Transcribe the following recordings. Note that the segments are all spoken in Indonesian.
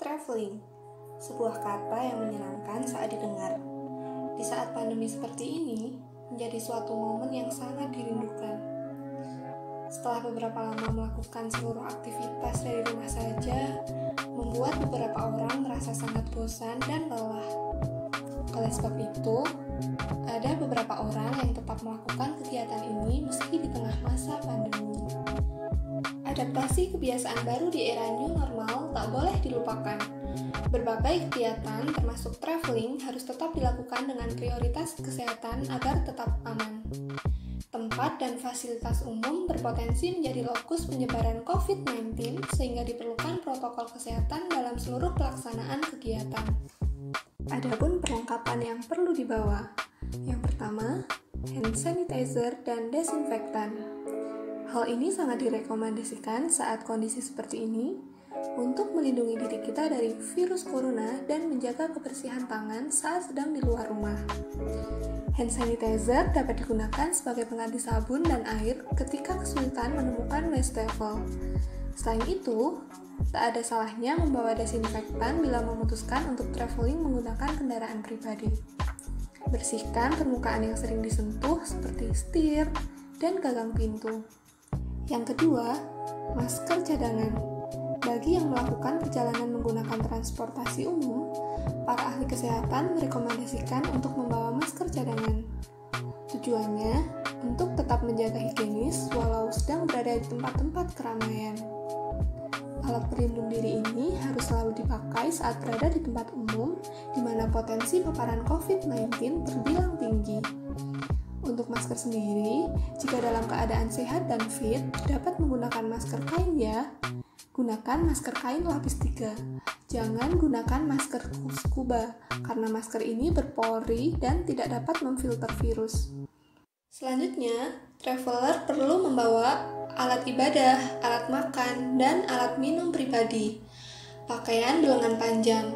Traveling, sebuah kata yang menyenangkan saat didengar. Di saat pandemi seperti ini, menjadi suatu momen yang sangat dirindukan. Setelah beberapa lama melakukan seluruh aktivitas dari rumah saja, membuat beberapa orang merasa sangat bosan dan lelah. Oleh sebab itu, ada beberapa orang yang tetap melakukan kegiatan ini meski di tengah masa pandemi. Adaptasi kebiasaan baru di era new normal tak boleh dilupakan. Berbagai kegiatan, termasuk traveling, harus tetap dilakukan dengan prioritas kesehatan agar tetap aman. Tempat dan fasilitas umum berpotensi menjadi lokus penyebaran COVID-19 sehingga diperlukan protokol kesehatan dalam seluruh pelaksanaan kegiatan. Adapun perlengkapan yang perlu dibawa. Yang pertama, hand sanitizer dan desinfektan. Hal ini sangat direkomendasikan saat kondisi seperti ini untuk melindungi diri kita dari virus corona dan menjaga kebersihan tangan saat sedang di luar rumah. Hand sanitizer dapat digunakan sebagai pengganti sabun dan air ketika kesulitan menemukan wastafel. Selain itu, tak ada salahnya membawa desinfektan bila memutuskan untuk traveling menggunakan kendaraan pribadi. Bersihkan permukaan yang sering disentuh seperti setir dan gagang pintu. Yang kedua, masker cadangan. Bagi yang melakukan perjalanan menggunakan transportasi umum, para ahli kesehatan merekomendasikan untuk membawa masker cadangan. Tujuannya untuk tetap menjaga higienis walau sedang berada di tempat-tempat keramaian. Alat pelindung diri ini harus selalu dipakai saat berada di tempat umum di mana potensi paparan COVID-19 terbilang tinggi. Untuk masker sendiri, jika dalam keadaan sehat dan fit, dapat menggunakan masker kain ya. Gunakan masker kain lapis 3. Jangan gunakan masker scuba, karena masker ini berpori dan tidak dapat memfilter virus. Selanjutnya, traveler perlu membawa alat ibadah, alat makan, dan alat minum pribadi. Pakaian berlengan panjang.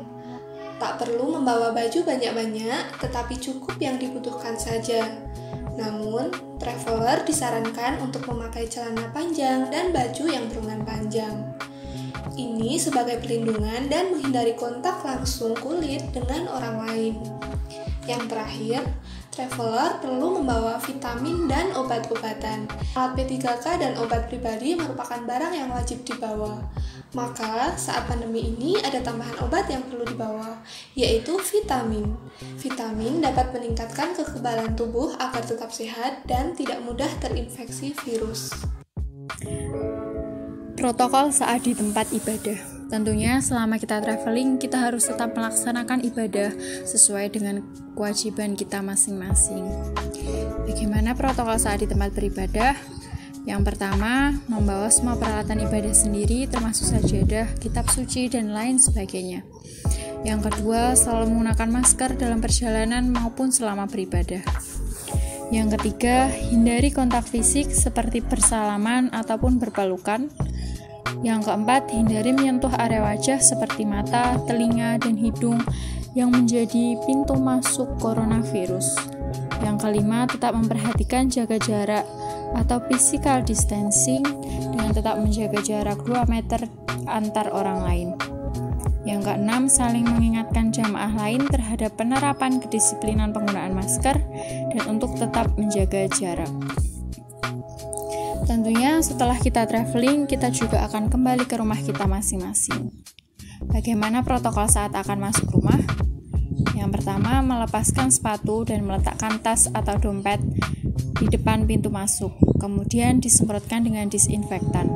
Tak perlu membawa baju banyak-banyak, tetapi cukup yang dibutuhkan saja. Namun, traveler disarankan untuk memakai celana panjang dan baju yang berlengan panjang. Ini sebagai perlindungan dan menghindari kontak langsung kulit dengan orang lain. Yang terakhir, traveler perlu membawa vitamin dan obat-obatan. Alat P3K dan obat pribadi merupakan barang yang wajib dibawa. Maka, saat pandemi ini ada tambahan obat yang perlu dibawa, yaitu vitamin. Vitamin dapat meningkatkan kekebalan tubuh agar tetap sehat dan tidak mudah terinfeksi virus. Protokol saat di tempat ibadah. Tentunya selama kita traveling, kita harus tetap melaksanakan ibadah sesuai dengan kewajiban kita masing-masing. Bagaimana protokol saat di tempat beribadah? Yang pertama, membawa semua peralatan ibadah sendiri termasuk sajadah, kitab suci, dan lain sebagainya. Yang kedua, selalu menggunakan masker dalam perjalanan maupun selama beribadah. Yang ketiga, hindari kontak fisik seperti bersalaman ataupun berpelukan. Yang keempat, hindari menyentuh area wajah seperti mata, telinga, dan hidung yang menjadi pintu masuk coronavirus. Yang kelima, tetap memperhatikan jaga jarak atau physical distancing dengan tetap menjaga jarak 2 meter antar orang lain. Yang keenam, saling mengingatkan jamaah lain terhadap penerapan kedisiplinan penggunaan masker dan untuk tetap menjaga jarak. Tentunya setelah kita traveling, kita juga akan kembali ke rumah kita masing-masing. Bagaimana protokol saat akan masuk rumah? Yang pertama, melepaskan sepatu dan meletakkan tas atau dompet di depan pintu masuk, kemudian disemprotkan dengan disinfektan.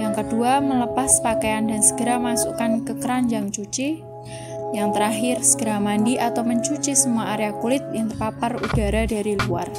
Yang kedua, melepas pakaian dan segera masukkan ke keranjang cuci. Yang terakhir, segera mandi atau mencuci semua area kulit yang terpapar udara dari luar.